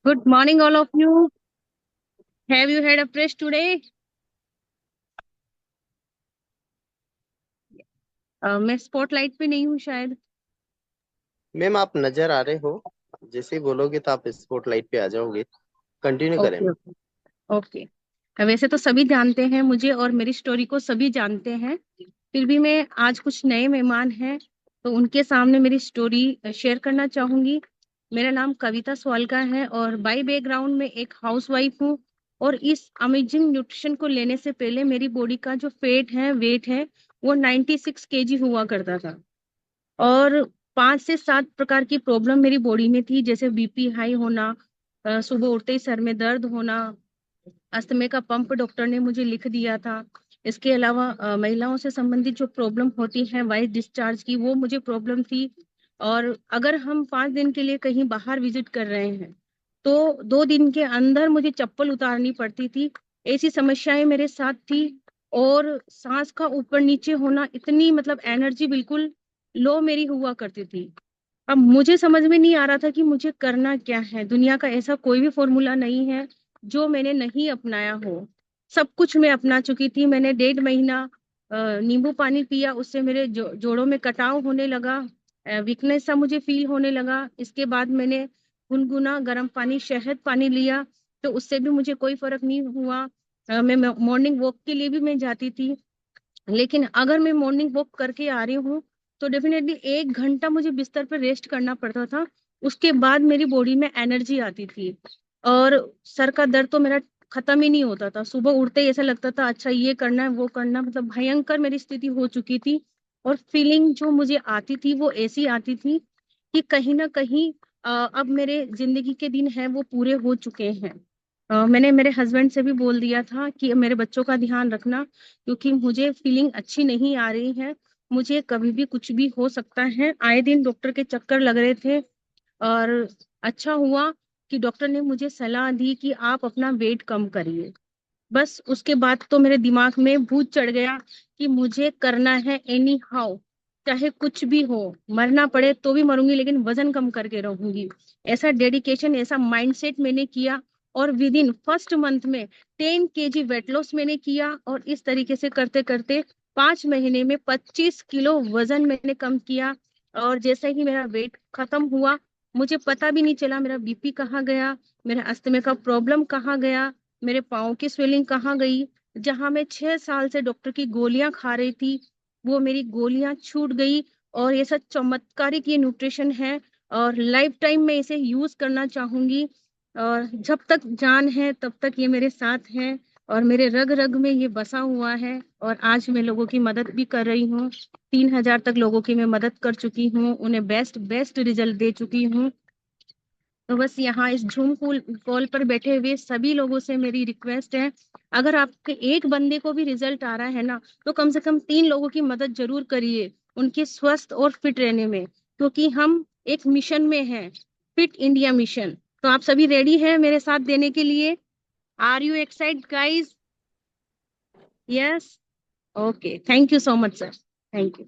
Good morning, all of you. Have you had a fresh today? मैं spotlight पे नहीं हूँ शायद। मैम आप नजर आ रहे हो। जैसे ही बोलोगे तो आप स्पॉटलाइट पे आ जाओगे। कंटिन्यू करें ओके मैम। ओके। ओके। वैसे तो सभी जानते हैं मुझे और मेरी स्टोरी को सभी जानते हैं। फिर भी मैं आज कुछ नए मेहमान हैं तो उनके सामने मेरी स्टोरी शेयर करना चाहूंगी। मेरा नाम कविता स्वालका है और बाय बैकग्राउंड में एक हाउसवाइफ हूँ। और इस अमेजिंग न्यूट्रिशन को लेने से पहले मेरी बॉडी का जो फेट है वेट है वो 96 kg हुआ करता था। और 5 से 7 प्रकार की प्रॉब्लम मेरी बॉडी में थी, जैसे बीपी हाई होना, सुबह उठते ही सर में दर्द होना, अस्थमे का पंप डॉक्टर ने मुझे लिख दिया था। इसके अलावा महिलाओं से संबंधित जो प्रॉब्लम होती है वाइट डिस्चार्ज की, वो मुझे प्रॉब्लम थी। और अगर हम 5 दिन के लिए कहीं बाहर विजिट कर रहे हैं तो 2 दिन के अंदर मुझे चप्पल उतारनी पड़ती थी। ऐसी समस्याएं मेरे साथ थी। और सांस का ऊपर नीचे होना, इतनी मतलब एनर्जी बिल्कुल लो मेरी हुआ करती थी। अब मुझे समझ में नहीं आ रहा था कि मुझे करना क्या है। दुनिया का ऐसा कोई भी फॉर्मूला नहीं है जो मैंने नहीं अपनाया हो। सब कुछ मैं अपना चुकी थी। मैंने 1.5 महीना नींबू पानी पिया, उससे मेरे जोड़ों में कटाव होने लगा, वीकनेस सा मुझे फील होने लगा। इसके बाद मैंने गुनगुना गर्म पानी, शहद पानी लिया, तो उससे भी मुझे कोई फर्क नहीं हुआ। मैं मॉर्निंग वॉक के लिए भी मैं जाती थी, लेकिन अगर मैं मॉर्निंग वॉक करके आ रही हूँ तो डेफिनेटली 1 घंटा मुझे बिस्तर पर रेस्ट करना पड़ता था। उसके बाद मेरी बॉडी में एनर्जी आती थी। और सर का दर्द तो मेरा खत्म ही नहीं होता था। सुबह उठते ही ऐसा लगता था अच्छा ये करना है वो करना, मतलब भयंकर मेरी स्थिति हो चुकी थी। और फीलिंग जो मुझे आती थी वो ऐसी आती थी कि कहीं ना कहीं अब मेरे जिंदगी के दिन हैं वो पूरे हो चुके हैं। मैंने मेरे हस्बैंड से भी बोल दिया था कि मेरे बच्चों का ध्यान रखना, क्योंकि मुझे फीलिंग अच्छी नहीं आ रही है। मुझे कभी भी कुछ भी हो सकता है। आए दिन डॉक्टर के चक्कर लग रहे थे। और अच्छा हुआ कि डॉक्टर ने मुझे सलाह दी कि आप अपना वेट कम करिए। बस उसके बाद तो मेरे दिमाग में भूत चढ़ गया कि मुझे करना है एनी हाउ, चाहे कुछ भी हो, मरना पड़े तो भी मरूंगी लेकिन वजन कम करके रहूंगी। ऐसा डेडिकेशन, ऐसा माइंडसेट मैंने किया। और विद इन फर्स्ट मंथ में 10 kg वेट लॉस मैंने किया। और इस तरीके से करते करते 5 महीने में 25 किलो वजन मैंने कम किया। और जैसे ही मेरा वेट खत्म हुआ, मुझे पता भी नहीं चला मेरा बीपी कहाँ गया, मेरा अस्थमे का प्रॉब्लम कहाँ गया, मेरे पाँव की स्वेलिंग कहाँ गई। जहां मैं 6 साल से डॉक्टर की गोलियां खा रही थी, वो मेरी गोलियां छूट गई। और ये सब चमत्कारिक ये न्यूट्रिशन है। और लाइफ टाइम में इसे यूज करना चाहूंगी। और जब तक जान है तब तक ये मेरे साथ है। और मेरे रग रग में ये बसा हुआ है। और आज मैं लोगों की मदद भी कर रही हूँ। 3,000 तक लोगों की मैं मदद कर चुकी हूँ, उन्हें बेस्ट बेस्ट रिजल्ट दे चुकी हूँ। तो बस यहाँ इस जूम कॉल कॉल पर बैठे हुए सभी लोगों से मेरी रिक्वेस्ट है, अगर आपके एक बंदे को भी रिजल्ट आ रहा है ना, तो कम से कम 3 लोगों की मदद जरूर करिए उनके स्वस्थ और फिट रहने में, क्योंकि हम एक मिशन में हैं, फिट इंडिया मिशन। तो आप सभी रेडी हैं मेरे साथ देने के लिए? Are you excited guys? Yes. Okay, thank you so much sir. Thank you.